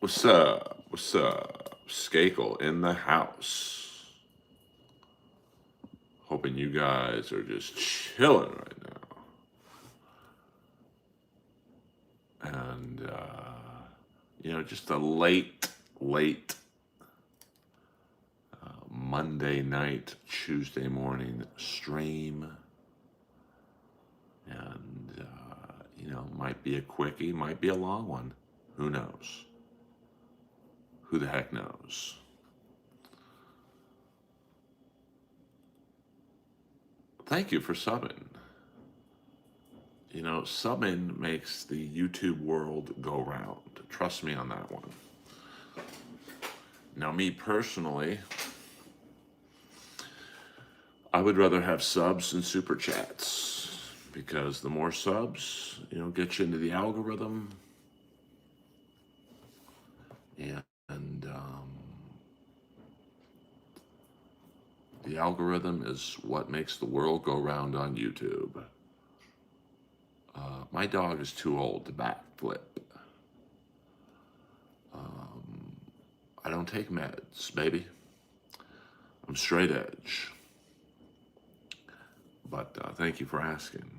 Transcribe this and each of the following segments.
What's up? What's up? Skakel in the house. Hoping you guys are just chilling right now. And, just a late Monday night, Tuesday morning stream. And, might be a quickie, might be a long one. Who knows? Who the heck knows? Thank you for subbing. Subbing makes the YouTube world go round. Trust me on that one. Now, me personally, I would rather have subs than super chats because the more subs, get you into the algorithm. And the algorithm is what makes the world go round on YouTube. My dog is too old to backflip. I don't take meds, baby. I'm straight edge. But thank you for asking.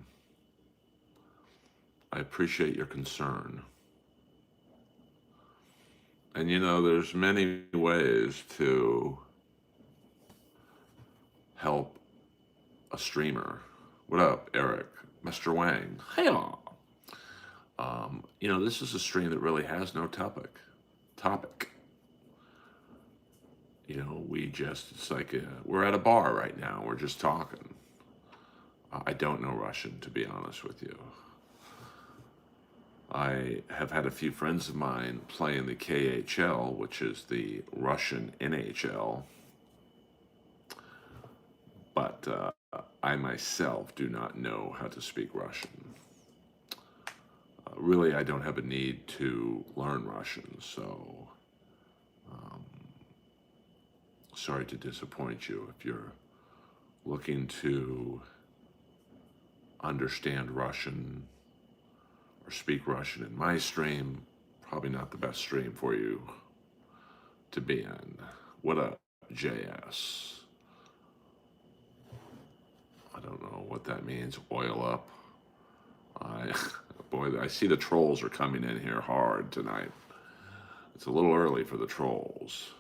I appreciate your concern. And there's many ways to help a streamer. What up, Eric? Mr. Wang. Hey, this is a stream that really has no topic. It's like we're at a bar right now. We're just talking. I don't know Russian, to be honest with you. I have had a few friends of mine play in the KHL, which is the Russian NHL. But I myself do not know how to speak Russian. Really, I don't have a need to learn Russian, so sorry to disappoint you. If you're looking to understand Russian or speak Russian in my stream, probably not the best stream for you to be in. What up, JS? I don't know what that means. Oil up. Boy, I see the trolls are coming in here hard tonight. It's a little early for the trolls.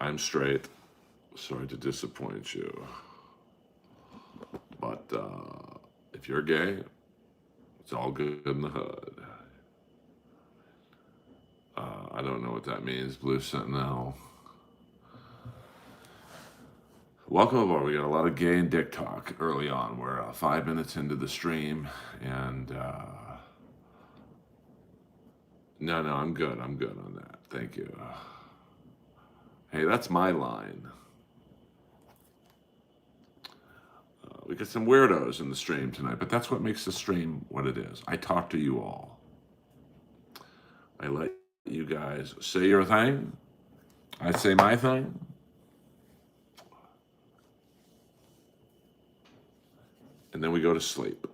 I'm straight. Sorry to disappoint you. But if you're gay, it's all good in the hood. I don't know what that means, Blue Sentinel. Welcome aboard. We got a lot of gay and dick talk early on. We're 5 minutes into the stream, and no, I'm good. I'm good on that. Thank you. Hey, that's my line. We got some weirdos in the stream tonight, but that's what makes the stream what it is. I talk to you all. I let you guys say your thing. I say my thing. And then we go to sleep.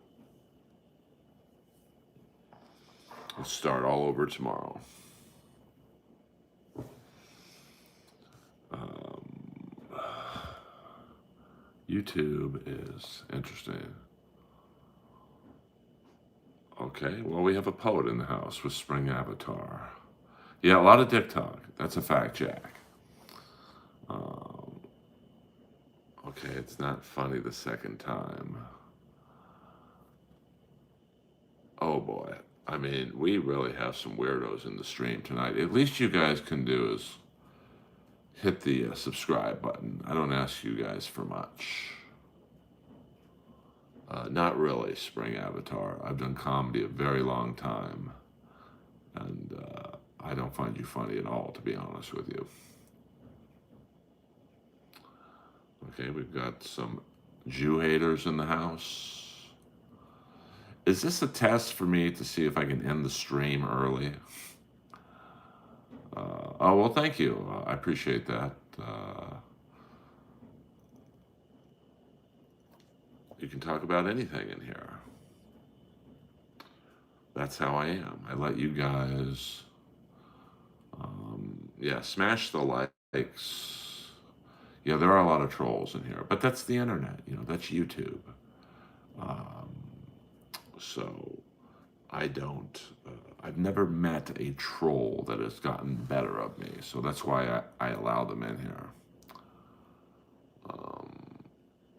Let's start all over tomorrow. YouTube is interesting. Okay, well, we have a poet in the house with Spring Avatar. Yeah, a lot of dick talk. That's a fact, Jack. Okay, it's not funny the second time. Oh boy. I mean, we really have some weirdos in the stream tonight. At least you guys can do is hit the subscribe button. I don't ask you guys for much. Not really, Spring Avatar. I've done comedy a very long time. And I don't find you funny at all, to be honest with you. Okay, we've got some Jew haters in the house. Is this a test for me to see if I can end the stream early? Oh, well, thank you. I appreciate that. You can talk about anything in here. That's how I am. I let you guys, yeah, smash the likes. Yeah, there are a lot of trolls in here, but that's the internet, that's YouTube. Um, so I don't, I've never met a troll that has gotten better of me. So that's why I allow them in here.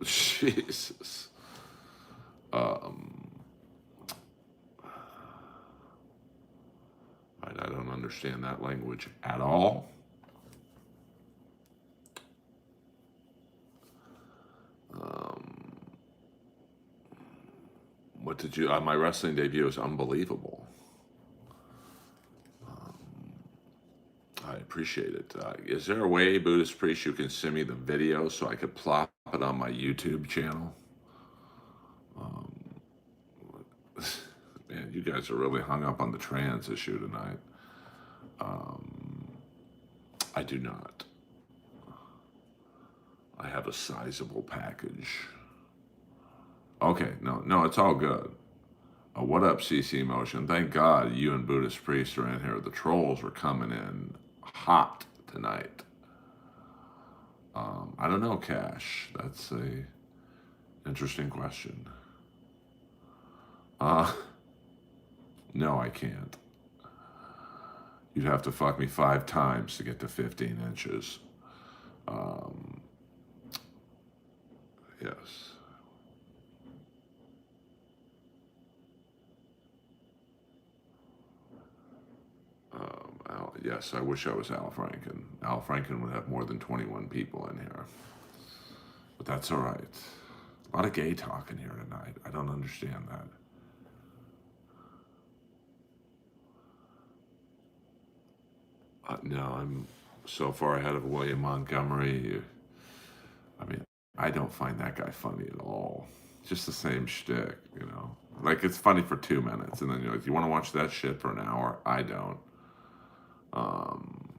Jesus. Um, I don't understand that language at all. Um, what did you, my wrestling debut is unbelievable. I appreciate it. Is there a way, Buddhist priest, you can send me the video so I could plop it on my YouTube channel? Um, man, you guys are really hung up on the trans issue tonight. I do not. I have a sizable package. Okay, no, it's all good. What up, CC Motion? Thank God you and Buddhist Priest are in here. The trolls are coming in hot tonight. I don't know, Cash. That's a interesting question. Uh, no, I can't. You'd have to fuck me 5 times to get to 15 inches. Um, yes. Yes, I wish I was Al Franken. Al Franken would have more than 21 people in here. But that's all right. A lot of gay talk in here tonight. I don't understand that. No, I'm so far ahead of William Montgomery. I mean, I don't find that guy funny at all. Just the same shtick, Like, it's funny for 2 minutes, and then you're like, you want to watch that shit for an hour? I don't. Um,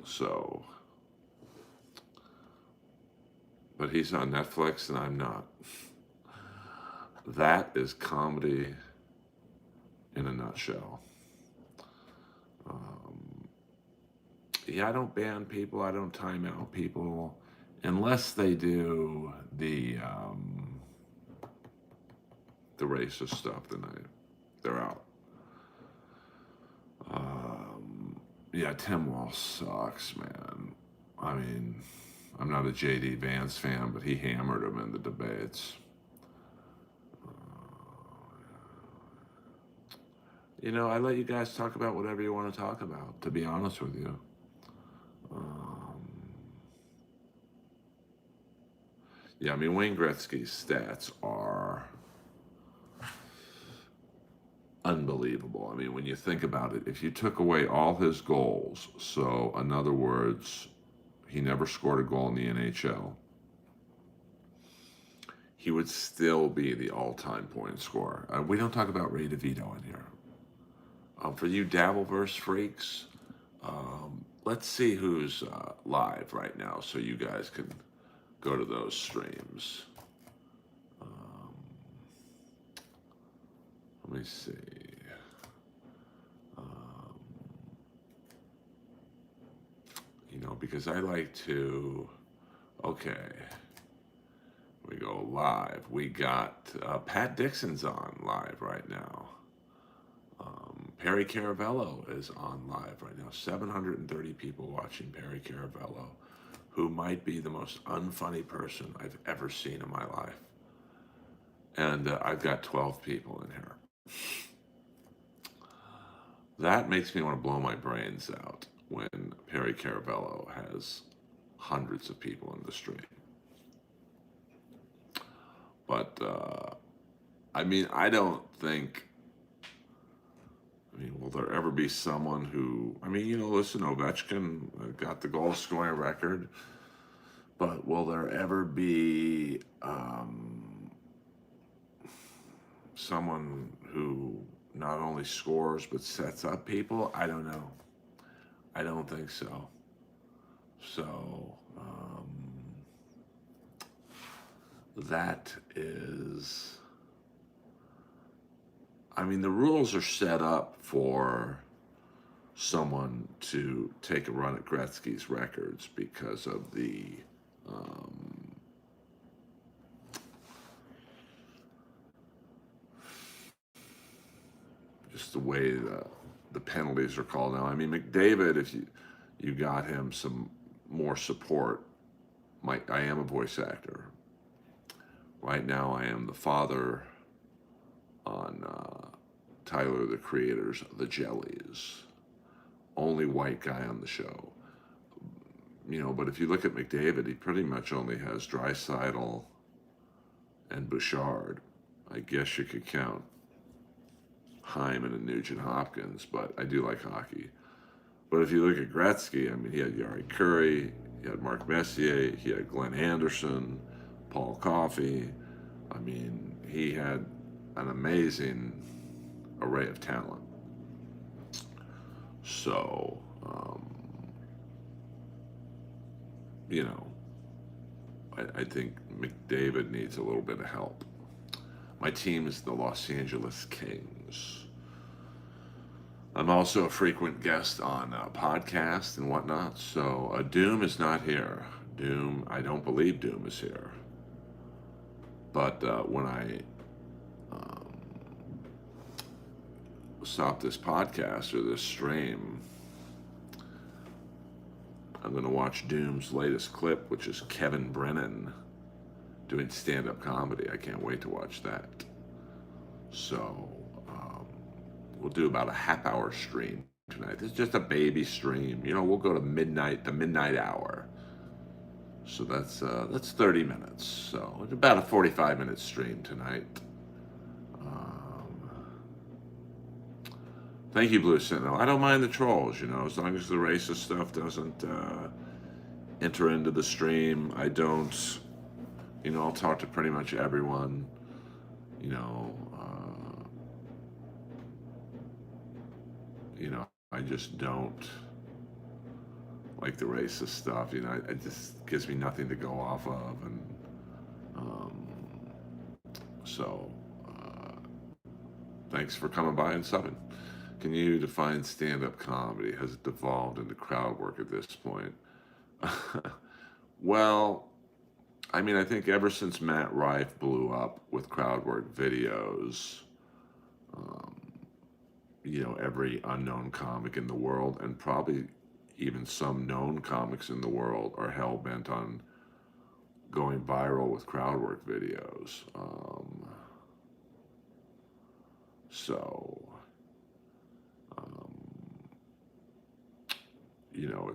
so, but he's on Netflix, and I'm not. That is comedy in a nutshell. Yeah, I don't ban people. I don't time out people unless they do the racist stuff. Then they're out. Yeah, Tim Walsh sucks, man. I mean, I'm not a JD Vance fan, but he hammered him in the debates. I let you guys talk about whatever you want to talk about, to be honest with you. Yeah, I mean, Wayne Gretzky's stats are unbelievable. I mean, when you think about it, if you took away all his goals, so in other words, he never scored a goal in the NHL, he would still be the all-time point scorer. We don't talk about Ray DeVito in here. For you Dabbleverse freaks, let's see who's live right now so you guys can go to those streams. Let me see. Because I like to, okay, we go live. We got Pat Dixon's on live right now. Perry Caravello is on live right now. 730 people watching Perry Caravello, who might be the most unfunny person I've ever seen in my life. And I've got 12 people in here. That makes me want to blow my brains out when Perry Caravello has hundreds of people in the stream. But, I mean, I don't think, will there ever be someone who, listen, Ovechkin got the goal scoring record, but will there ever be someone who not only scores but sets up people? I don't know. I don't think so. So, that is I mean, the rules are set up for someone to take a run at Gretzky's records because of um, just the way the penalties are called now. I mean, McDavid, if you got him some more support, I am a voice actor. Right now, I am the father on Tyler, the Creator's The Jellies. Only white guy on the show. But if you look at McDavid, he pretty much only has Draisaitl and Bouchard. I guess you could count Hyman and Nugent Hopkins, but I do like hockey. But if you look at Gretzky, I mean, he had Yari Curry, he had Mark Messier, he had Glenn Anderson, Paul Coffey. I mean, he had an amazing array of talent. So, you know, I think McDavid needs a little bit of help. My team is the Los Angeles Kings. I'm also a frequent guest on podcasts and whatnot. So Doom is not here. I don't believe Doom is here. But when I stop this podcast or this stream, I'm going to watch Doom's latest clip, which is Kevin Brennan doing stand-up comedy. I can't wait to watch that. So we'll do about a half-hour stream tonight. This is just a baby stream. We'll go to midnight, the midnight hour. So that's 30 minutes. So it's about a 45-minute stream tonight. Thank you, Blue Sentinel. I don't mind the trolls, as long as the racist stuff doesn't enter into the stream. I don't, I'll talk to pretty much everyone, I just don't like the racist stuff, it just gives me nothing to go off of, and so thanks for coming by and subbing. Can you define stand-up comedy? Has it devolved into crowd work at this point? Well, I mean, I think ever since Matt Rife blew up with crowd work videos, every unknown comic in the world, and probably even some known comics in the world, are hell-bent on going viral with crowd work videos. So,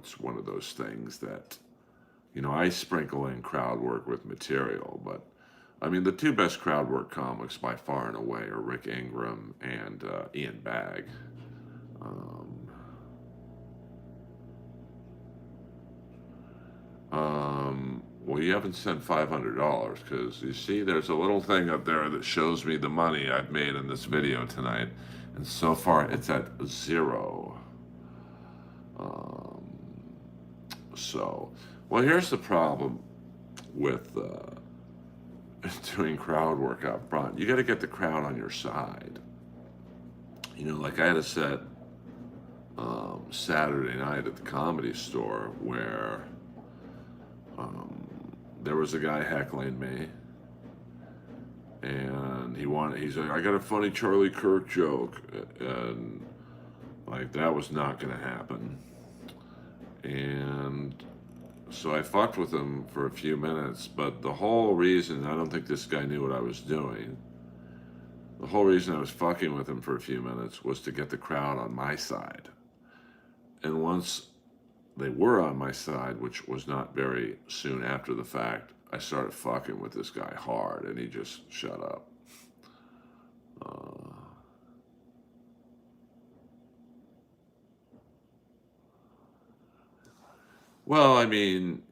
it's one of those things that, I sprinkle in crowd work with material, but I mean, the two best crowd work comics by far and away are Rick Ingram and Ian Bagg. Well, you haven't sent $500 because you see, there's a little thing up there that shows me the money I've made in this video tonight, and so far it's at 0. Well, here's the problem with doing crowd work up front. You got to get the crowd on your side. Like I had a set Saturday night at the Comedy Store where there was a guy heckling me, and he's like, I got a funny Charlie Kirk joke, and like that was not going to happen. And so I fucked with him for a few minutes, but the whole reason, I don't think this guy knew what I was doing, the whole reason I was fucking with him for a few minutes was to get the crowd on my side. And once they were on my side, which was not very soon after the fact, I started fucking with this guy hard, and he just shut up. Well, I mean,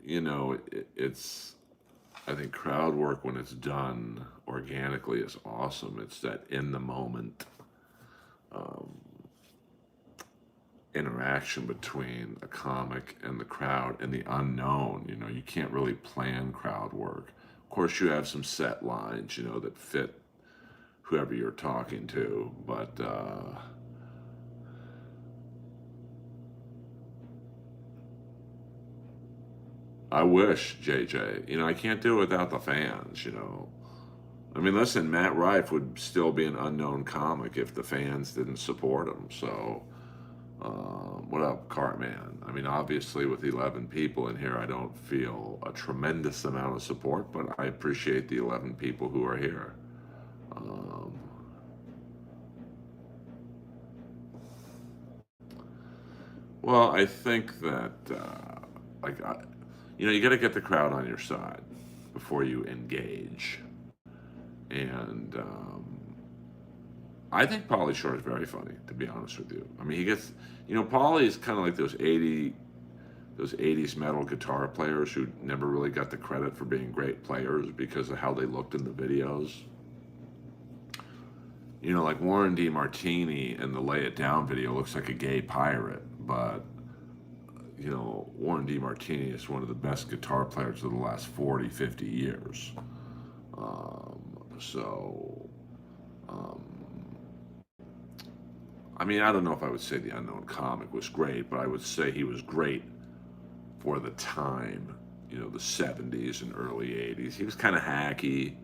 I think crowd work, when it's done organically, is awesome. It's that in the moment interaction between a comic and the crowd and the unknown. You can't really plan crowd work. Of course, you have some set lines, that fit whoever you're talking to. But I wish, JJ, I can't do it without the fans. I mean, listen, Matt Rife would still be an unknown comic if the fans didn't support him. So, what up, Cartman? I mean, obviously, with 11 people in here, I don't feel a tremendous amount of support, but I appreciate the 11 people who are here. Um, well, I think that, like, you got to get the crowd on your side before you engage. And I think Pauly Shore is very funny, to be honest with you. I mean, he gets, Pauly is kind of like those 80s metal guitar players who never really got the credit for being great players because of how they looked in the videos. Like Warren DeMartini in the Lay It Down video looks like a gay pirate, but Warren DeMartini is one of the best guitar players of the last 40, 50 years. So, um, I mean, I don't know if I would say the unknown comic was great, but I would say he was great for the time, the 70s and early 80s. He was kind of hacky.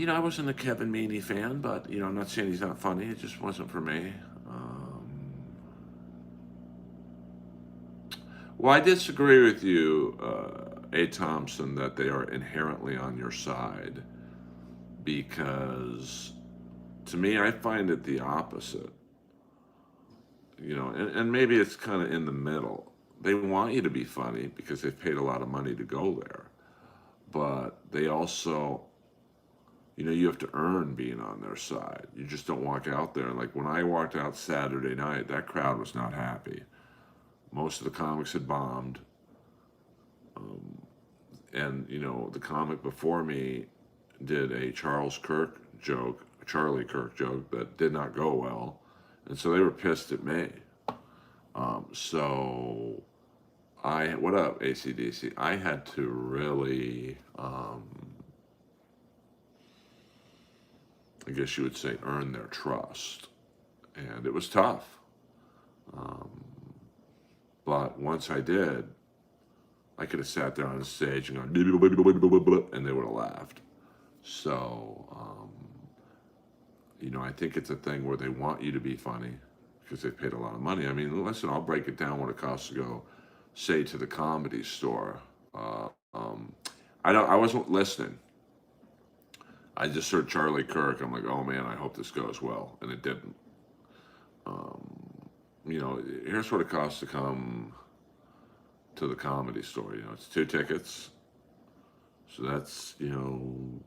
I wasn't a Kevin Meaney fan, but, I'm not saying he's not funny. It just wasn't for me. Well, I disagree with you, A. Thompson, that they are inherently on your side because to me, I find it the opposite. And maybe it's kind of in the middle. They want you to be funny because they've paid a lot of money to go there. But they also, you have to earn being on their side. You just don't walk out there. And like when I walked out Saturday night, that crowd was not happy. Most of the comics had bombed. And, the comic before me did a Charlie Kirk joke that did not go well. And so they were pissed at me. So what up, ACDC? I had to really, I guess you would say, earn their trust. And it was tough. But once I did, I could have sat there on the stage and gone, and they would have laughed. So, I think it's a thing where they want you to be funny because they've paid a lot of money. I mean, listen, I'll break it down what it costs to go, say, to the Comedy Store. I wasn't listening. I just heard Charlie Kirk. I'm like, oh man, I hope this goes well, and it didn't. Here's what it costs to come to the Comedy Store. It's 2 tickets. So that's,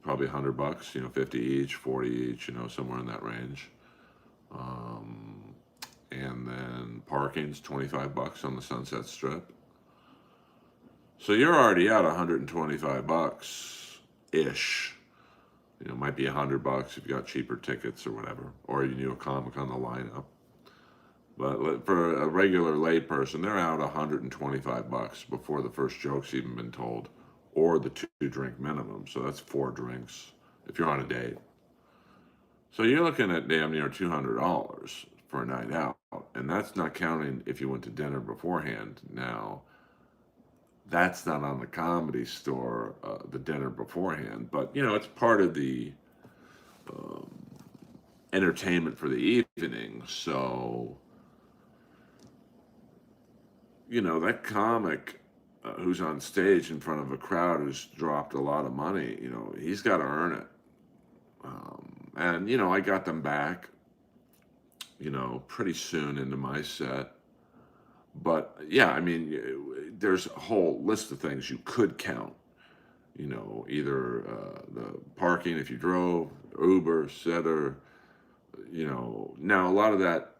probably $100, 50 each, 40 each, somewhere in that range. And then parking's $25 on the Sunset Strip. So you're already at $125-ish. Might be $100 if you got cheaper tickets or whatever, or you knew a comic on the lineup. But for a regular layperson, they're out $125 before the first joke's even been told, or the 2-drink minimum. So that's 4 drinks if you're on a date. So you're looking at damn near $200 for a night out, and that's not counting if you went to dinner beforehand. Now, that's not on the Comedy Store, the dinner beforehand, but it's part of the entertainment for the evening. So, that comic who's on stage in front of a crowd who's dropped a lot of money, he's got to earn it. And I got them back, pretty soon into my set. But yeah, I mean, there's a whole list of things you could count. Either the parking if you drove, Uber, sitter. Now a lot of that,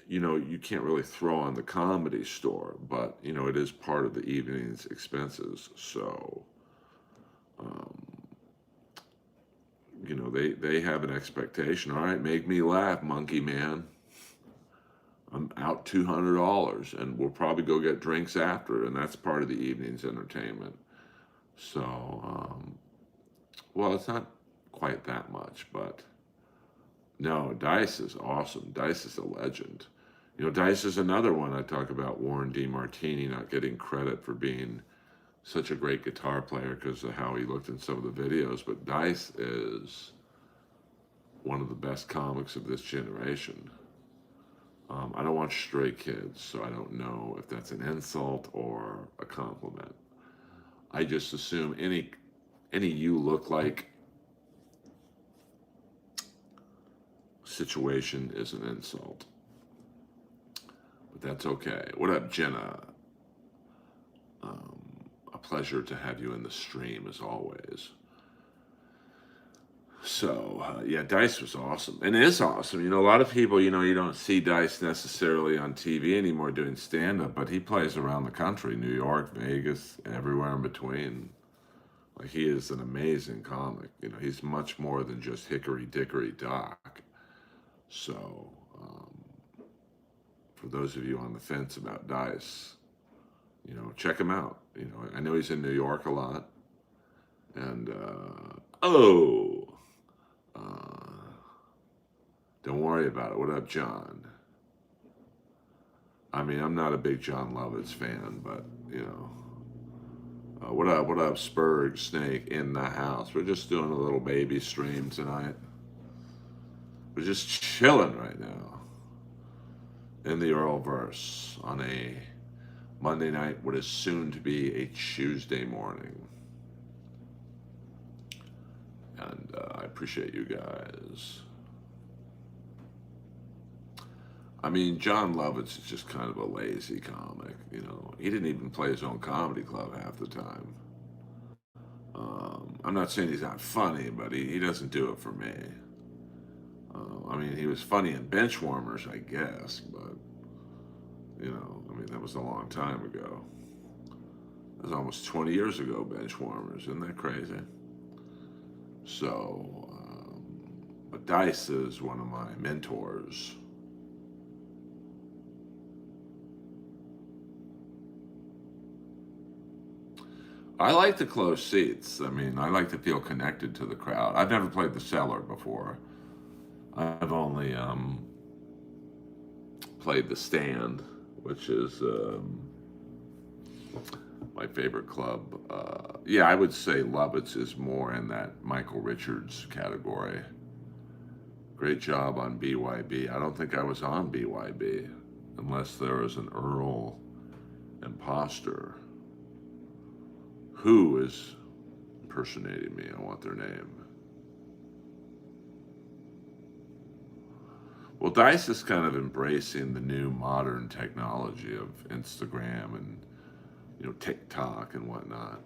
you can't really throw on the Comedy Store, but it is part of the evening's expenses. So, they have an expectation. All right, make me laugh, monkey man. I'm out $200, and we'll probably go get drinks after, and that's part of the evening's entertainment. So, well, it's not quite that much, but no, Dice is awesome. Dice is a legend. You know, Dice is another one. I talk about Warren DeMartini not getting credit for being such a great guitar player because of how he looked in some of the videos, but Dice is one of the best comics of this generation. I don't watch Stray Kids, so I don't know if that's an insult or a compliment. I just assume any you look like situation is an insult. But that's okay. What up, Jenna? A pleasure to have you in the stream as always. So, yeah, Dice was awesome and is awesome. You know, a lot of people, you don't see Dice necessarily on TV anymore doing stand up, but he plays around the country, New York, Vegas, everywhere in between. Like, he is an amazing comic. You know, he's much more than just Hickory Dickory Dock. So, for those of you on the fence about Dice, check him out. I know he's in New York a lot. And, don't worry about it. What up, John? I mean, I'm not a big John Lovitz fan, but, what up, Spurg Snake in the house? We're just doing a little baby stream tonight. We're just chilling right now in the Earlverse on a Monday night, what is soon to be a Tuesday morning. And I appreciate you guys. I mean, John Lovitz is just kind of a lazy comic, He didn't even play his own comedy club half the time. I'm not saying he's not funny, but he doesn't do it for me. I mean, he was funny in Benchwarmers, I guess, but, that was a long time ago. That was almost 20 years ago, Benchwarmers. Isn't that crazy? So, but Dice is one of my mentors. I like the closed seats. I mean, I like to feel connected to the crowd. I've never played the Cellar before. I've only played the Stand, which is my favorite club. Yeah, I would say Lovitz is more in that Michael Richards category. Great job on BYB. I don't think I was on BYB unless there was an Earl imposter. Who is impersonating me? I want their name. Well, Dice is kind of embracing the new modern technology of Instagram and TikTok and whatnot.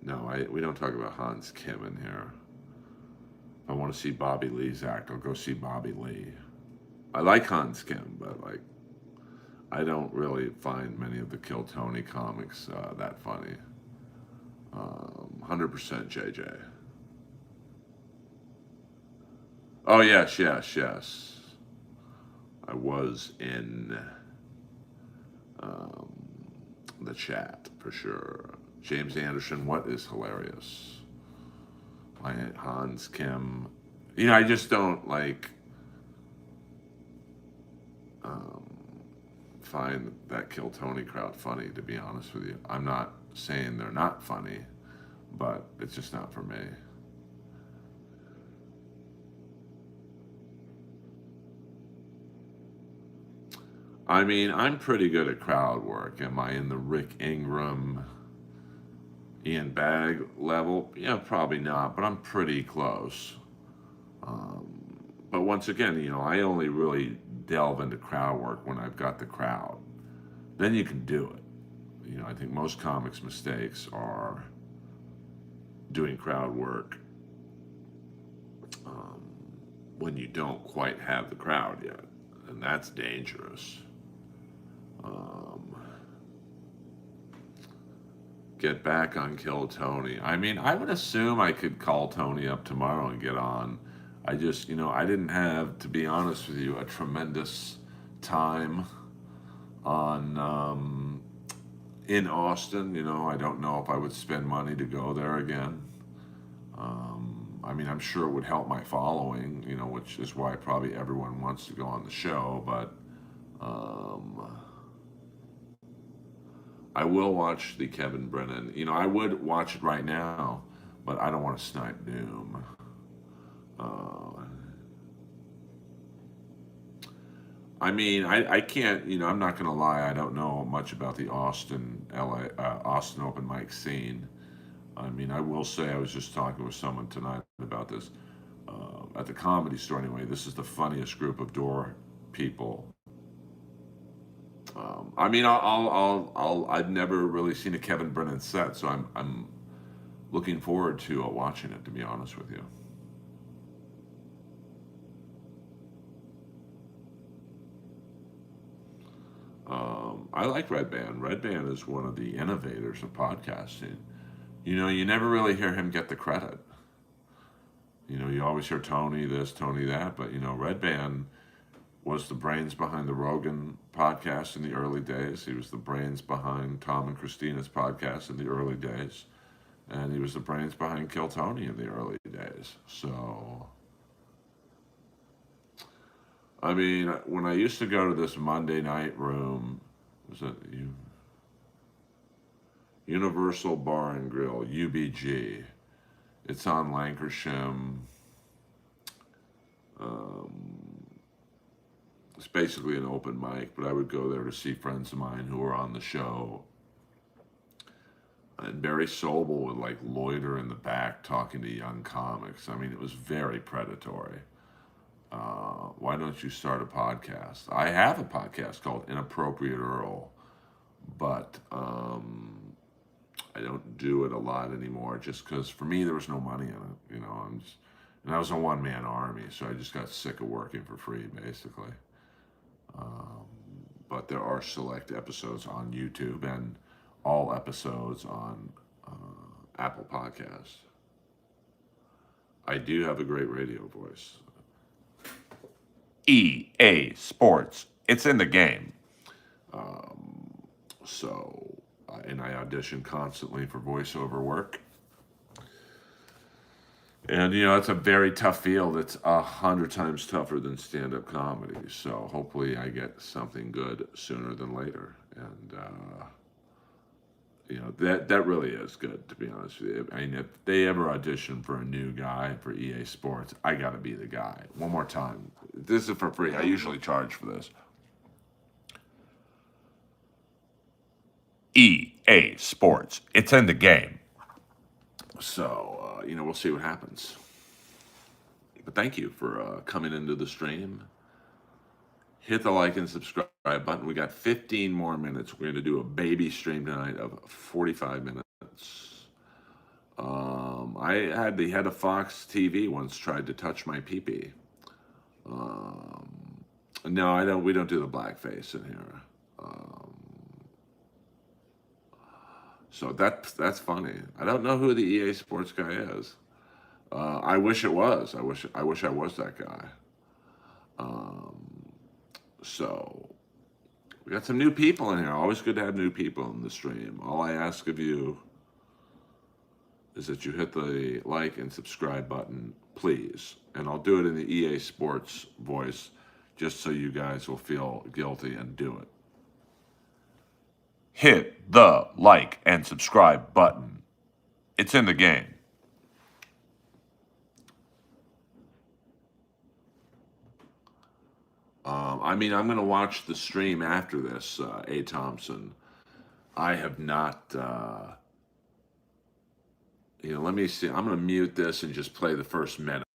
No, we don't talk about Hans Kim in here. If I want to see Bobby Lee's act, I'll go see Bobby Lee. I like Hans Kim, but I don't really find many of the Kill Tony comics that funny. 100% JJ. Oh, yes. I was in the chat for sure. James Anderson, what is hilarious? Hans Kim. I just don't find that Kill Tony crowd funny, to be honest with you. I'm not saying they're not funny, but it's just not for me. I mean, I'm pretty good at crowd work. Am I in the Rick Ingram, Ian Bagg level? Yeah, probably not, but I'm pretty close. But once again, I only really delve into crowd work when I've got the crowd. Then you can do it. I think most comics' mistakes are doing crowd work when you don't quite have the crowd yet, and that's dangerous. Get back on Kill Tony. I mean, I would assume I could call Tony up tomorrow and get on. I just, I didn't have, to be honest with you, a tremendous time on, in Austin. I don't know if I would spend money to go there again. I mean, I'm sure it would help my following, which is why probably everyone wants to go on the show. But um, I will watch the Kevin Brennan. I would watch it right now, but I don't want to snipe doom. Uh, I mean, I can't. I'm not going to lie. I don't know much about the Austin open mic scene. I mean, I will say I was just talking with someone tonight about this at the Comedy Store. Anyway, this is the funniest group of door people. I mean, I've never really seen a Kevin Brennan set, so I'm looking forward to watching it. To be honest with you, I like Red Band. Red Band is one of the innovators of podcasting. You never really hear him get the credit. You always hear Tony this, Tony that, but Red Band was the brains behind the Rogan podcast in the early days. He was the brains behind Tom and Christina's podcast in the early days. And he was the brains behind Kill Tony in the early days. So, I mean, when I used to go to this Monday night room, was it Universal Bar and Grill, UBG? It's on Lancashire. Um, it's basically an open mic, but I would go there to see friends of mine who were on the show. And Barry Sobel would like loiter in the back talking to young comics. I mean, it was very predatory. Why don't you start a podcast? I have a podcast called Inappropriate Earl, but I don't do it a lot anymore just because for me there was no money in it. And I was a one man army, so I just got sick of working for free basically. Um, but there are select episodes on YouTube and all episodes on Apple Podcasts. I do have a great radio voice. EA Sports. It's in the game. So, and I audition constantly for voiceover work. And it's a very tough field. It's 100 times tougher than stand-up comedy. So hopefully I get something good sooner than later. And that really is good, to be honest with you. I mean, if they ever audition for a new guy for EA Sports, I got to be the guy. One more time. This is for free. I usually charge for this. EA Sports. It's in the game. So, we'll see what happens. But thank you for coming into the stream. Hit the like and subscribe button. We got 15 more minutes. We're going to do a baby stream tonight of 45 minutes. I had the head of Fox TV once tried to touch my pee-pee. No, I don't. We don't do the blackface in here. So that's funny. I don't know who the EA Sports guy is. I wish it was. I wish I was that guy. So we got some new people in here. Always good to have new people in the stream. All I ask of you is that you hit the like and subscribe button, please. And I'll do it in the EA Sports voice just so you guys will feel guilty and do it. Hit the like and subscribe button. It's in the game. I mean, I'm going to watch the stream after this, A. Thompson. I have not, let me see. I'm going to mute this and just play the first minute.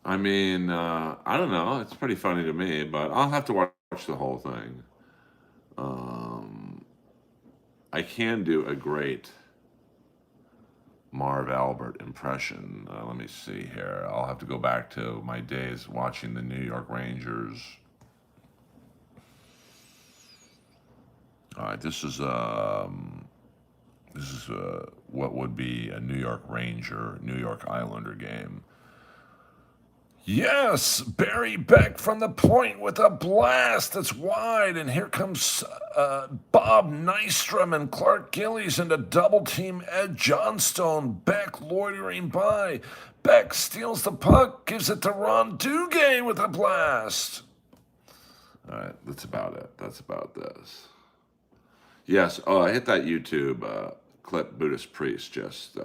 I mean, I don't know. It's pretty funny to me, but I'll have to watch the whole thing. Um, I can do a great Marv Albert impression. Let me see here. I'll have to go back to my days watching the New York Rangers. All right, this is what would be a New York Ranger, New York Islander game. Yes, Barry Beck from the point with a blast that's wide, and here comes Bob Nystrom and Clark Gillies into double team Ed Johnstone. Beck loitering by. Beck steals the puck, gives it to Ron Duguay with a blast. All right, that's about it. That's about this. Yes, oh, I hit that YouTube clip, Buddhist priest, just.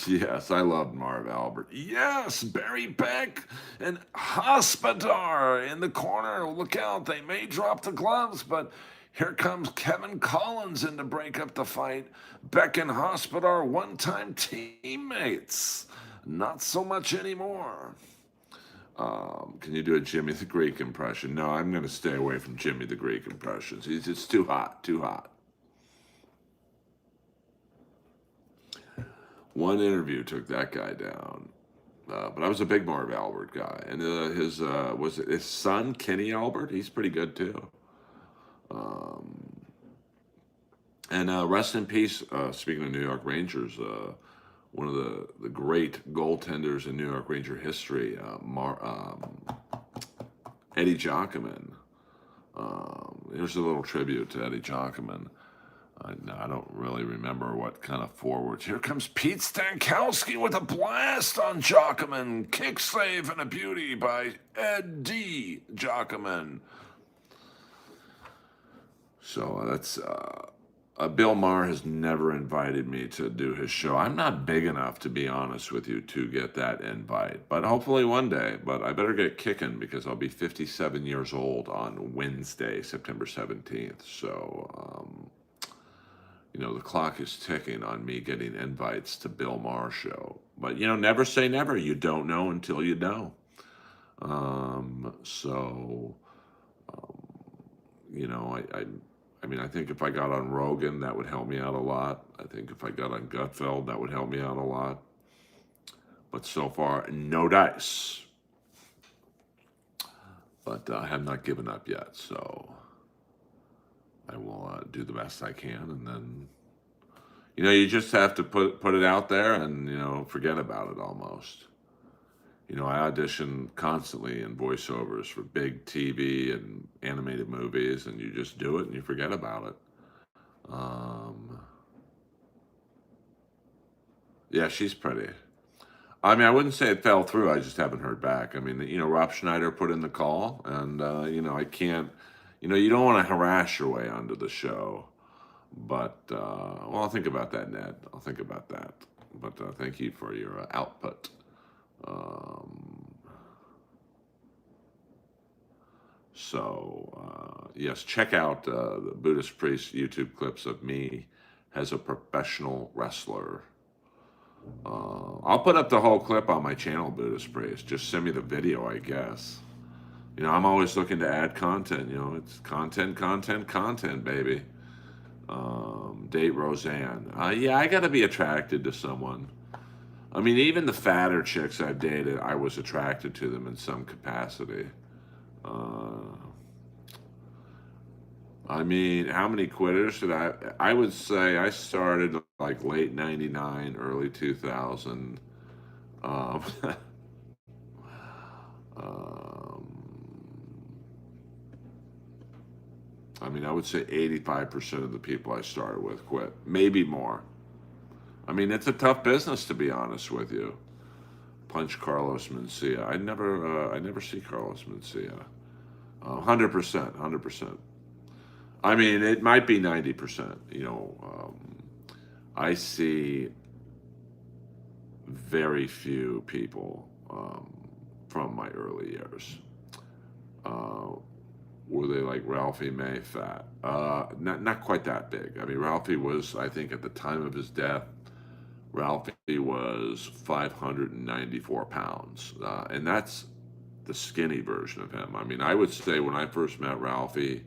Yes, I loved Marv Albert. Yes, Barry Beck and Hospodar in the corner. Look out, they may drop the gloves, but here comes Kevin Collins in to break up the fight. Beck and Hospodar, one-time teammates. Not so much anymore. Can you do a Jimmy the Greek impression? No, I'm going to stay away from Jimmy the Greek impressions. It's too hot, too hot. One interview took that guy down. But I was a big Marv Albert guy. And was it his son, Kenny Albert? He's pretty good too. And rest in peace, speaking of New York Rangers, one of the great goaltenders in New York Ranger history, Eddie Giacomin. Here's a little tribute to Eddie Giacomin. I don't really remember what kind of forwards. Here comes Pete Stankowski with a blast on Giacomin. Kick save and a beauty by Ed D. Giacomin. So that's Bill Maher has never invited me to do his show. I'm not big enough, to be honest with you, to get that invite. But hopefully one day. But I better get kicking because I'll be 57 years old on Wednesday, September 17th. So, the clock is ticking on me getting invites to Bill Maher's show. But, never say never. You don't know until you know. So, I think if I got on Rogan, that would help me out a lot. I think if I got on Gutfeld, that would help me out a lot. But so far, no dice. But I have not given up yet, so I will do the best I can, and then, you just have to put it out there and, forget about it almost. I audition constantly in voiceovers for big TV and animated movies, and you just do it and you forget about it. Yeah, she's pretty. I wouldn't say it fell through. I just haven't heard back. Rob Schneider put in the call, and, I can't, you don't want to harass your way onto the show. But, I'll think about that, Ned. I'll think about that. But thank you for your output. Yes, check out the Buddhist priest YouTube clips of me as a professional wrestler. I'll put up the whole clip on my channel, Buddhist priest. Just send me the video, I guess. I'm always looking to add content. It's content, baby. Date Roseanne. Yeah, I got to be attracted to someone. Even the fatter chicks I've dated, I was attracted to them in some capacity. How many quitters did I would say I started like late 99, early 2000. I would say 85% of the people I started with quit, maybe more. It's a tough business, to be honest with you. Punch Carlos Mencia. I never see Carlos Mencia. 100%, 100%. It might be 90%. I see very few people from my early years. Were they like Ralphie May fat? Not quite that big. Ralphie was, I think, at the time of his death, Ralphie was 594 pounds. And that's the skinny version of him. I mean, I would say when I first met Ralphie,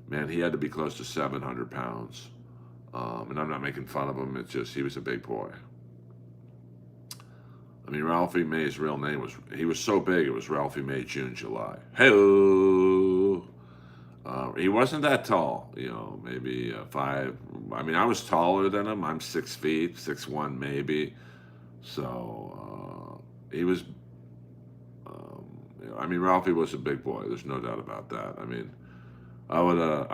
man, he had to be close to 700 pounds. And I'm not making fun of him. It's just he was a big boy. I mean, Ralphie May's real name was, he was so big, it was Ralphie May, June, July. Hey, he wasn't that tall, you know, maybe five. I mean, I was taller than him. I'm 6 feet, 6'1" maybe. So he was, I mean, Ralphie was a big boy. There's no doubt about that. I mean, I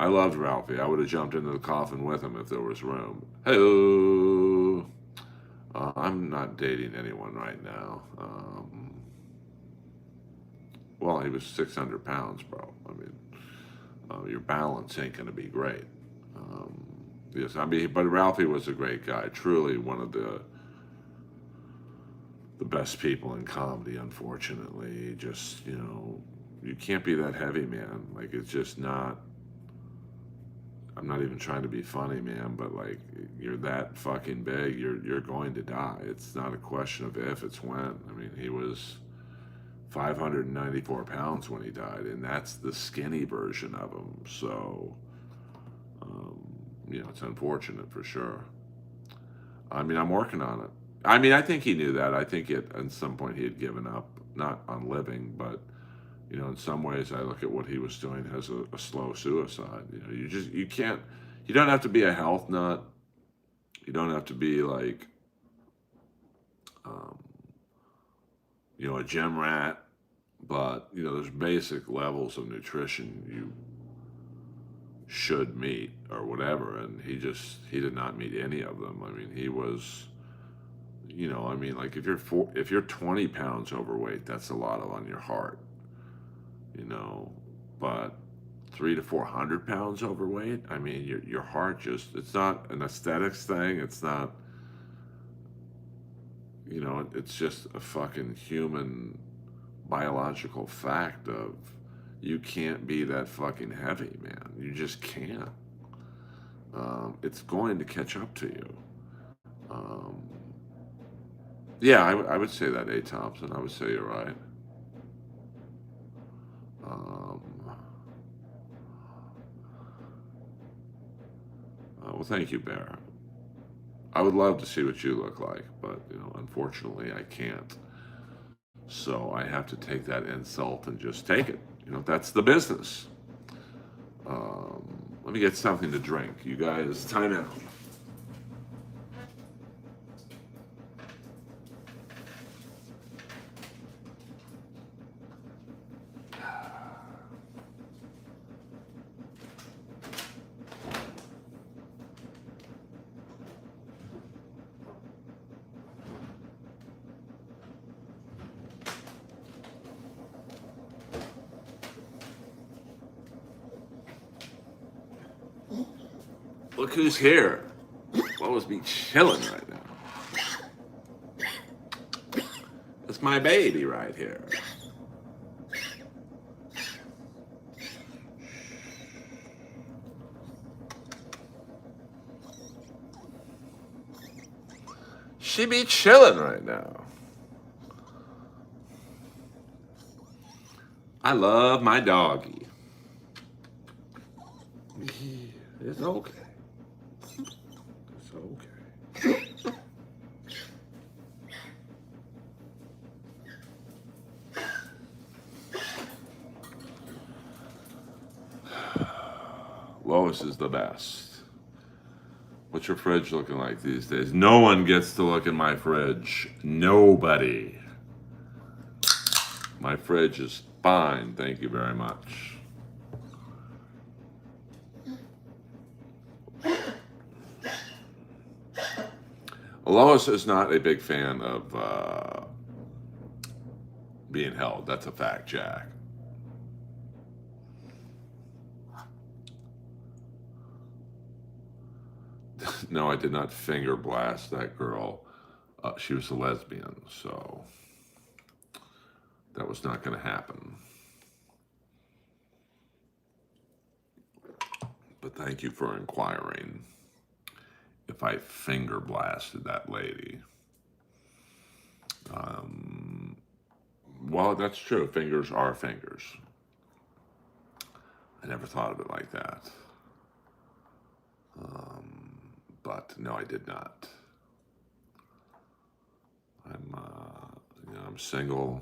loved Ralphie. I would have jumped into the coffin with him if there was room. Hey, I'm not dating anyone right now. Well, he was 600 pounds, bro. I mean, your balance ain't going to be great. Yes, I mean, but Ralphie was a great guy. Truly one of the best people in comedy, unfortunately. Just, you know, you can't be that heavy, man. Like, it's just not. I'm not even trying to be funny, man, but like, you're that fucking big, you're going to die. It's not a question of if, it's when. I mean, he was 594 pounds when he died, and that's the skinny version of him. So, you know, it's unfortunate for sure. I mean, I'm working on it. I mean, I think he knew that. I think at some point he had given up, not on living, but you know, in some ways, I look at what he was doing as a slow suicide. You know, you can't, you don't have to be a health nut. You don't have to be like, um, you know, a gym rat. But, you know, there's basic levels of nutrition you should meet or whatever. And he did not meet any of them. I mean, he was, you know, I mean, like if you're 20 pounds overweight, that's a lot on your heart. You know, but 300 to 400 pounds overweight. I mean, your heart just, it's not an aesthetics thing. It's not, you know, it's just a fucking human biological fact of you can't be that fucking heavy, man. You just can't. It's going to catch up to you. Um, yeah, I would say that, A. Thompson. I would say you're right. Um, well, thank you, Bear. I would love to see what you look like, but you know, unfortunately, I can't. So I have to take that insult and just take it. You know, that's the business. Let me get something to drink. You guys, time out. Look who's here. Lois be chilling right now. That's my baby right here. She be chilling right now. I love my doggy. It's okay. It's okay. Lois is the best. What's your fridge looking like these days? No one gets to look in my fridge. Nobody. My fridge is fine. Thank you very much. Lois is not a big fan of being held. That's a fact, Jack. No, I did not finger blast that girl. She was a lesbian, so that was not going to happen. But thank you for inquiring. If if I finger blasted that lady. Well, that's true. Fingers are fingers. I never thought of it like that. But no, I did not. I'm single,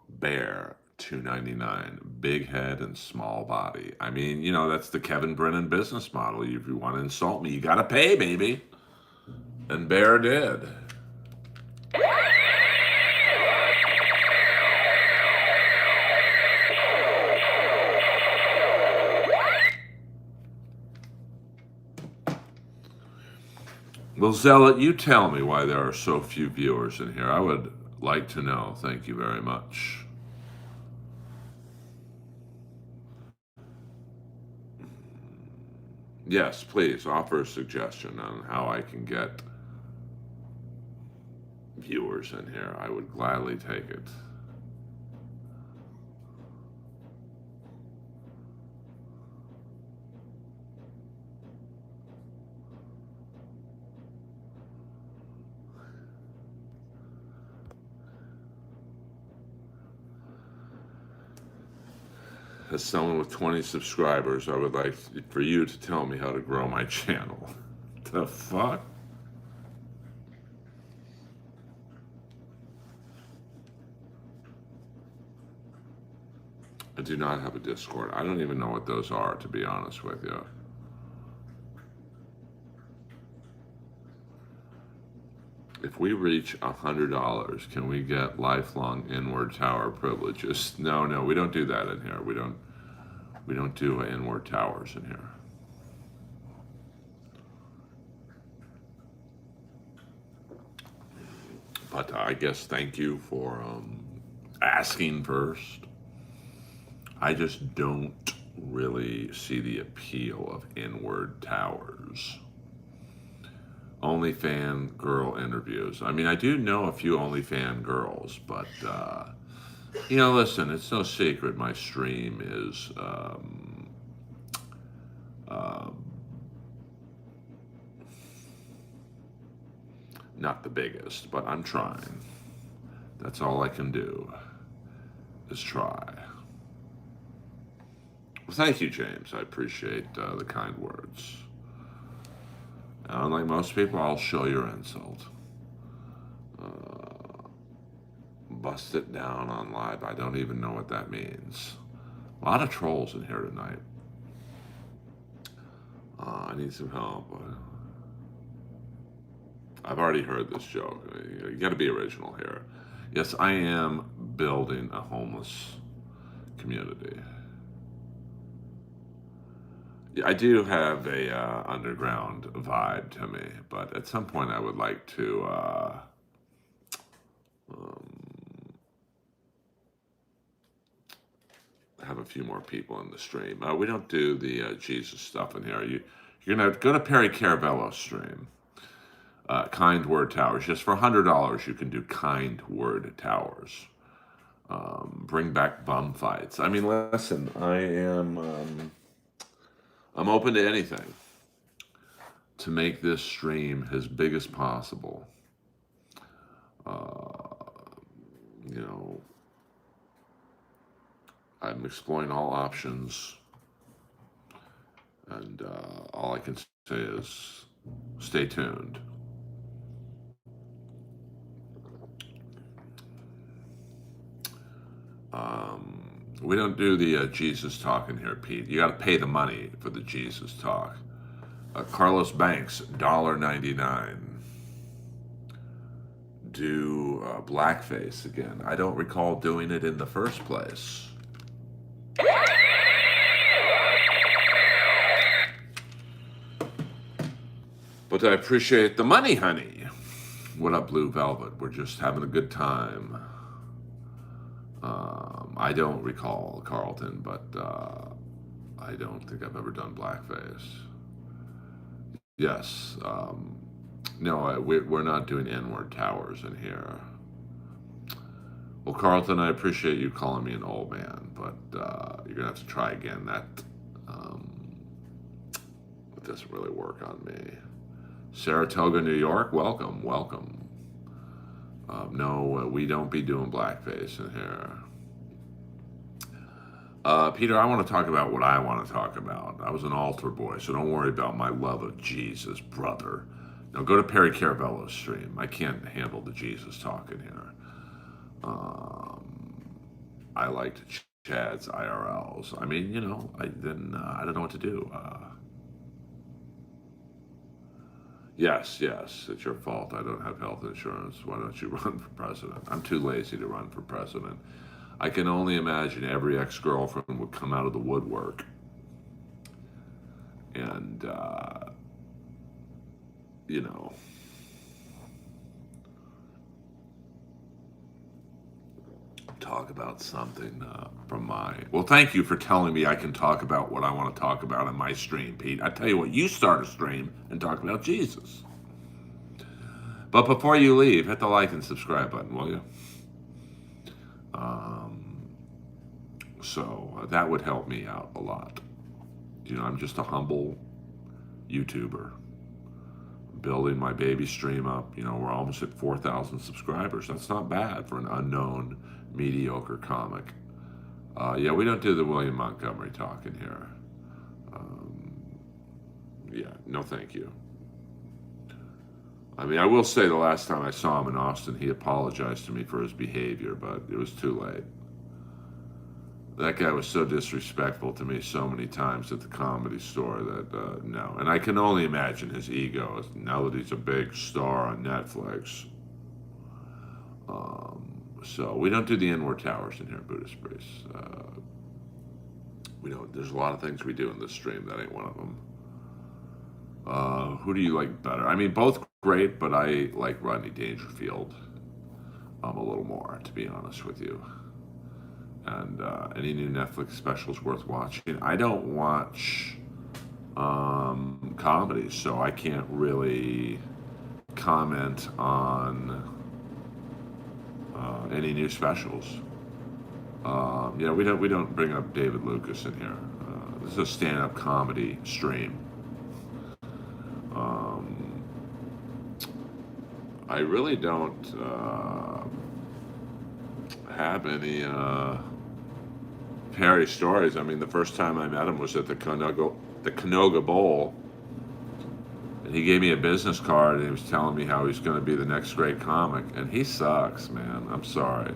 bare, 299, big head and small body. I mean, that's the Kevin Brennan business model. If you want to insult me, you got to pay, baby. And Bear did. Well, Zealot, you tell me why there are so few viewers in here. I would like to know. Thank you very much. Yes, please offer a suggestion on how I can get viewers in here. I would gladly take it. As someone with 20 subscribers, I would like for you to tell me how to grow my channel. The fuck? I do not have a Discord. I don't even know what those are, to be honest with you. If we reach $100, can we get lifelong inward tower privileges? No, we don't do that in here. We don't do inward towers in here. But I guess thank you for asking first. I just don't really see the appeal of inward towers. OnlyFan girl interviews. I mean, I do know a few OnlyFan girls, but listen, it's no secret my stream is not the biggest, but I'm trying. That's all I can do is try. Well, thank you, James. I appreciate the kind words. Unlike most people, I'll show your insult. Bust it down on live. I don't even know what that means. A lot of trolls in here tonight. I need some help. I've already heard this joke. You got to be original here. Yes, I am building a homeless community. Yeah, I do have a underground vibe to me, but at some point I would like to have a few more people in the stream. We don't do the Jesus stuff in here. You're gonna go to Perry Caravello's stream. Kind Word Towers. Just for $100, you can do Kind Word Towers. Bring back bum fights. I mean, listen, I'm open to anything to make this stream as big as possible. I'm exploring all options, and all I can say is stay tuned. We don't do the Jesus talk in here, Pete. You got to pay the money for the Jesus talk. Carlos Banks, $1.99. Do blackface again. I don't recall doing it in the first place. But I appreciate the money, honey. What up, Blue Velvet? We're just having a good time. I don't recall Carlton, but I don't think I've ever done blackface. Yes. No, we're not doing N-word towers in here. Well, Carlton, I appreciate you calling me an old man, but you're going to have to try again. That it doesn't really work on me. Saratoga, New York, welcome, welcome. No, we don't be doing blackface in here. Peter, I want to talk about what I want to talk about. I was an altar boy, so don't worry about my love of Jesus, brother. Now go to Perry Caravello's stream. I can't handle the Jesus talk in here. I liked Chad's IRLs. I mean, I don't know what to do. Yes, yes, it's your fault. I don't have health insurance. Why don't you run for president? I'm too lazy to run for president. I can only imagine every ex-girlfriend would come out of the woodwork and, you know, talk about something from my. Well, thank you for telling me I can talk about what I want to talk about in my stream, Pete. I tell you what, you start a stream and talk about Jesus. But before you leave, hit the like and subscribe button, will you? So that would help me out a lot. I'm just a humble YouTuber building my baby stream up. We're almost at 4,000 subscribers. That's not bad for an unknown, mediocre comic. Yeah, we don't do the William Montgomery talk in here. Yeah, no thank you. I mean, I will say the last time I saw him in Austin, he apologized to me for his behavior, but it was too late. That guy was so disrespectful to me so many times at the Comedy Store that, no. And I can only imagine his ego now that he's a big star on Netflix. So we don't do the inward towers in here, Buddhist priests. We don't. There's a lot of things we do in this stream. That ain't one of them. Who do you like better? I mean, both great, but I like Rodney Dangerfield a little more, to be honest with you. And any new Netflix specials worth watching? I don't watch comedies, so I can't really comment on any new specials. Yeah, we don't bring up David Lucas in here. This is a stand-up comedy stream. I really don't have any Perry stories. I mean, the first time I met him was at the Canoga Bowl, and he gave me a business card, and he was telling me how he's going to be the next great comic, and he sucks, man. I'm sorry.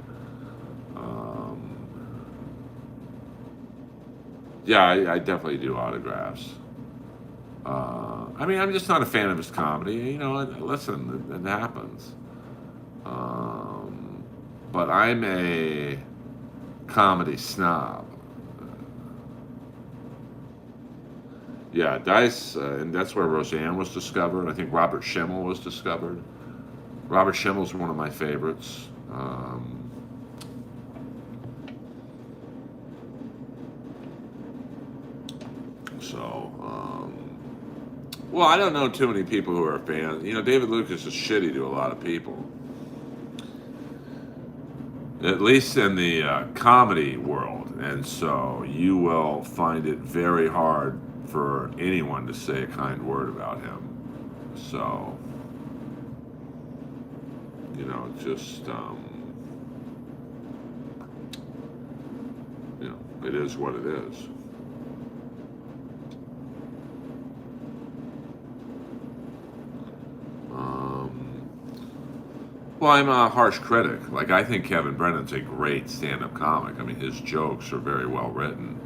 Yeah, I definitely do autographs. I mean, I'm just not a fan of his comedy. Listen, it happens. But I'm a comedy snob. Yeah, Dice, and that's where Roseanne was discovered. I think Robert Schimmel was discovered. Robert Schimmel's one of my favorites. Well, I don't know too many people who are fans. David Lucas is shitty to a lot of people. At least in the comedy world. And so you will find it very hard for anyone to say a kind word about him. So, just, it is what it is. Well, I'm a harsh critic. Like, I think Kevin Brennan's a great stand-up comic. I mean, his jokes are very well written.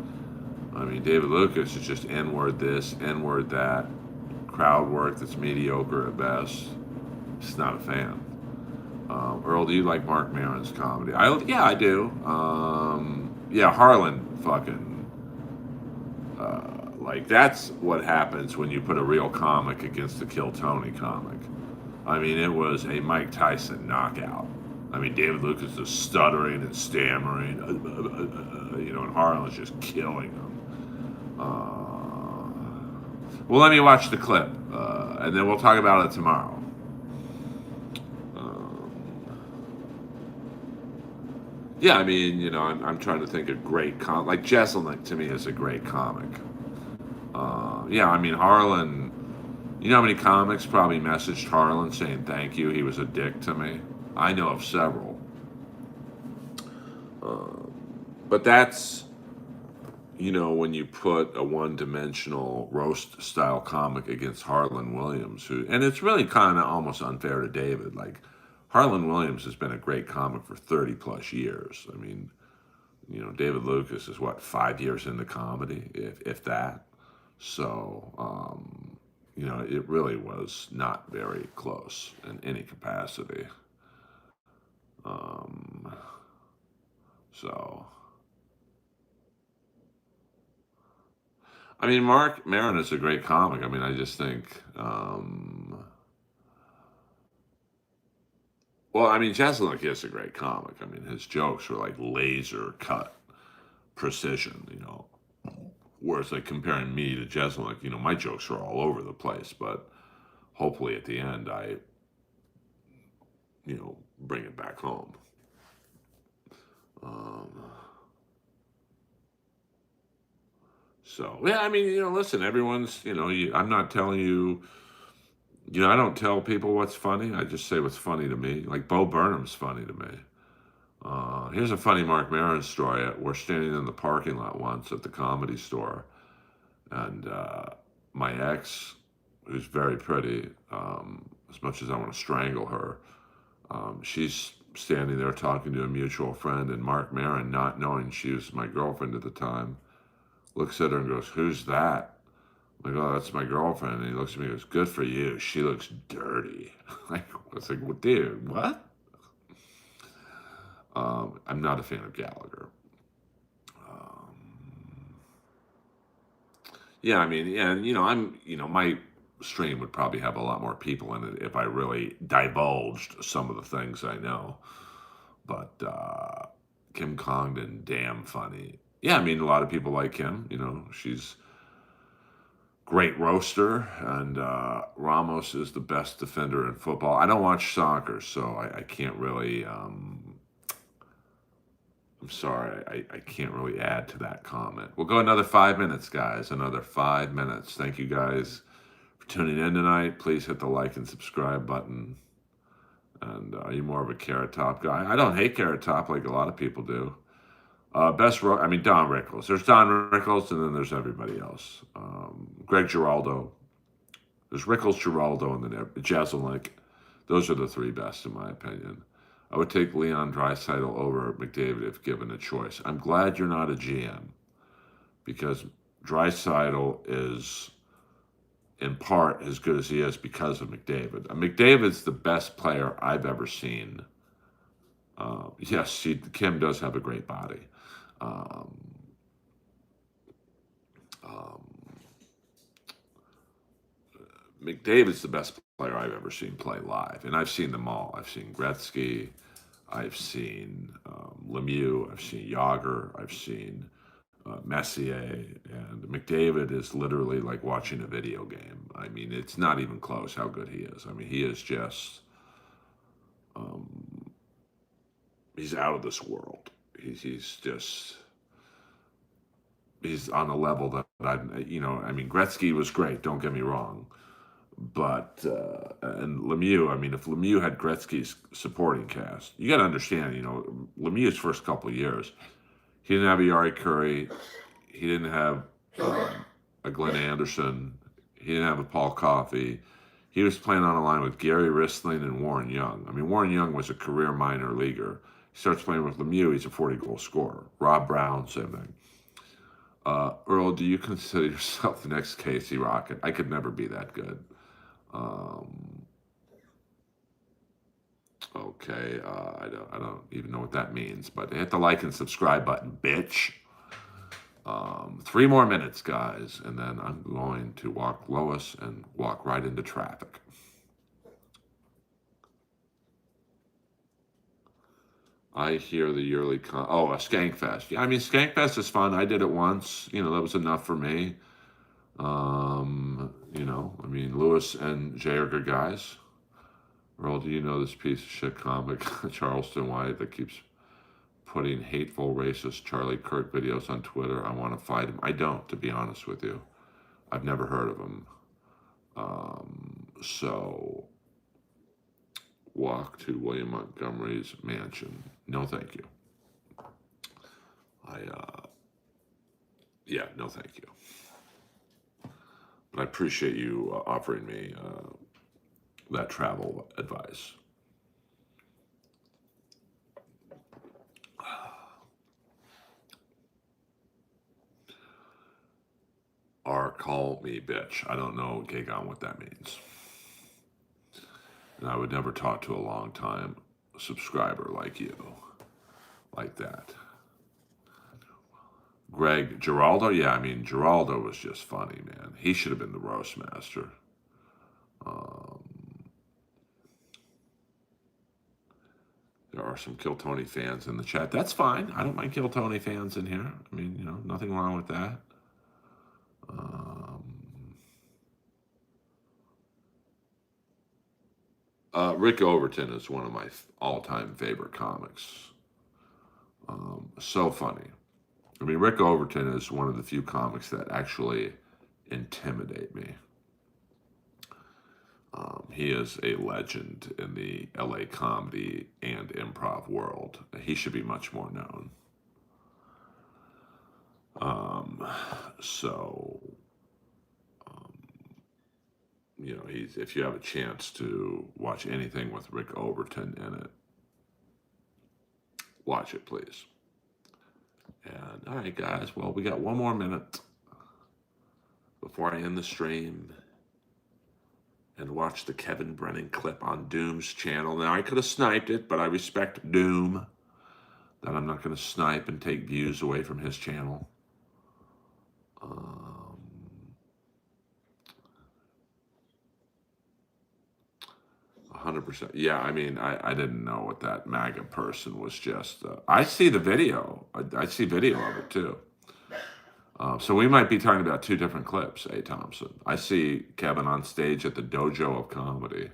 I mean, David Lucas is just N-word this, N-word that, crowd work that's mediocre at best. Just not a fan. Earl, do you like Mark Maron's comedy? Yeah, I do. Yeah, Harlan fucking... that's what happens when you put a real comic against a Kill Tony comic. I mean, it was a Mike Tyson knockout. I mean, David Lucas is stuttering and stammering, and Harlan's just killing him. Well, let me watch the clip, and then we'll talk about it tomorrow. Yeah, I mean, I'm trying to think of great comic. Like, Jesselnick, to me, is a great comic. Yeah, I mean, Harlan You know how many comics probably messaged Harlan saying thank you? He was a dick to me. I know of several. Um, but that's, when you put a one-dimensional roast style comic against Harlan Williams, and it's really kind of almost unfair to David. Like, Harlan Williams has been a great comic for 30 plus years. I mean, David Lucas is what, 5 years into comedy, if that. So, it really was not very close in any capacity. Um, so, I mean, Mark Maron is a great comic. I mean, I just think, well, I mean, Jeselnik is a great comic. I mean, his jokes were like laser cut precision, Whereas, like, comparing me to Jeselnik, my jokes are all over the place, but hopefully at the end bring it back home. Um, so, yeah, I mean, listen, everyone's, I'm not telling you, I don't tell people what's funny. I just say what's funny to me. Like, Bo Burnham's funny to me. Here's a funny Mark Maron story. We're standing in the parking lot once at the Comedy Store, and my ex, who's very pretty, as much as I want to strangle her, she's standing there talking to a mutual friend, and Mark Maron, not knowing she was my girlfriend at the time, looks at her and goes, "Who's that?" I'm like, "Oh, that's my girlfriend." And he looks at me and goes, "Good for you. She looks dirty." I was like, well, dude, what? I'm not a fan of Gallagher. Um, yeah, I mean, yeah, and my stream would probably have a lot more people in it if I really divulged some of the things I know. But Kim Congdon, damn funny. Yeah, I mean, a lot of people like Kim. She's great roaster, and Ramos is the best defender in football. I don't watch soccer, so I can't really. I'm sorry, I can't really add to that comment. We'll go another 5 minutes, guys. Another 5 minutes. Thank you guys for tuning in tonight. Please hit the like and subscribe button. And are you more of a Carrot Top guy? I don't hate Carrot Top like a lot of people do. Don Rickles. There's Don Rickles, and then there's everybody else. Greg Giraldo. There's Rickles, Giraldo, and then Jeselnik. Those are the three best, in my opinion. I would take Leon Draisaitl over McDavid if given a choice. I'm glad you're not a GM, because Draisaitl is, in part, as good as he is because of McDavid. McDavid's the best player I've ever seen. Yes, Kim does have a great body. Um, um, McDavid's the best player I've ever seen play live, and I've seen them all. I've seen Gretzky, I've seen Lemieux, I've seen Yager, I've seen Messier, and McDavid is literally like watching a video game. I mean, it's not even close how good he is. I mean, he is just, um, he's out of this world. He's just, he's on a level that I mean, Gretzky was great, don't get me wrong. But, and Lemieux, I mean, if Lemieux had Gretzky's supporting cast, you got to understand, Lemieux's first couple of years, he didn't have a Yari Curry. He didn't have a Glenn Anderson. He didn't have a Paul Coffey. He was playing on a line with Gary Ristling and Warren Young. I mean, Warren Young was a career minor leaguer. He starts playing with Lemieux. He's a 40-goal scorer. Rob Brown, same thing. Earl, do you consider yourself the next Casey Rocket? I could never be that good. Okay, I don't even know what that means, but hit the like and subscribe button, bitch. 3 more minutes, guys, and then I'm going to walk Lois and walk right into traffic. I hear the yearly a Skankfest. Yeah, I mean, Skankfest is fun. I did it once. That was enough for me. I mean, Lewis and Jay are good guys. Earl, do you know this piece of shit comic, Charleston White, that keeps putting hateful, racist Charlie Kirk videos on Twitter? I want to fight him. I don't, to be honest with you. I've never heard of him. So walk to William Montgomery's mansion. No, thank you. Yeah, no, thank you. But I appreciate you offering me that travel advice. Or call me bitch. I don't know, Gagon, what that means. And I would never talk to a long-time subscriber like you, like that. Greg Giraldo? Yeah, I mean, Giraldo was just funny, man. He should have been the roast master. There are some Kill Tony fans in the chat. That's fine. I don't mind Kill Tony fans in here. I mean, you know, nothing wrong with that. Rick Overton is one of my all-time favorite comics. So funny. I mean, Rick Overton is one of the few comics that actually intimidate me. He is a legend in the LA comedy and improv world. He should be much more known. You know, if you have a chance to watch anything with Rick Overton in it, watch it, please. And all right, guys. Well, we got one more minute before I end the stream and watch the Kevin Brennan clip on Doom's channel. Now, I could have sniped it, but I respect Doom, that I'm not going to snipe and take views away from his channel. 100%. Yeah, I mean, I didn't know what that MAGA person was just. I see the video. I see video of it, too. So we might be talking about two different clips, A. Thompson. I see Kevin on stage at the Dojo of Comedy.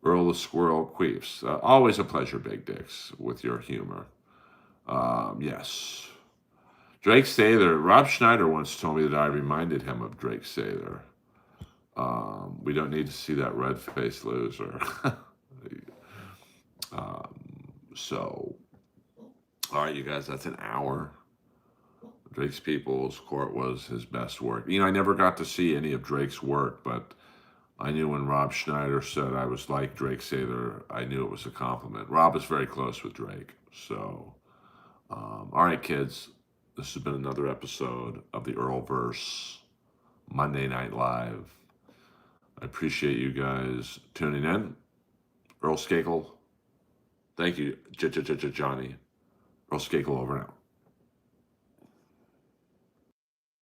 Earl the Squirrel queefs. Always a pleasure, Big Dicks, with your humor. Yes. Drake Sather. Rob Schneider once told me that I reminded him of Drake Sather. We don't need to see that red-faced loser. So, all right, you guys, that's an hour. Drake's People's Court was his best work. You know, I never got to see any of Drake's work, but I knew when Rob Schneider said I was like Drake Sather, I knew it was a compliment. Rob is very close with Drake. So, all right, kids, this has been another episode of the Earlverse Monday Night Live. I appreciate you guys tuning in. Earl Skakel, thank you, Johnny. Earl Skakel over and out.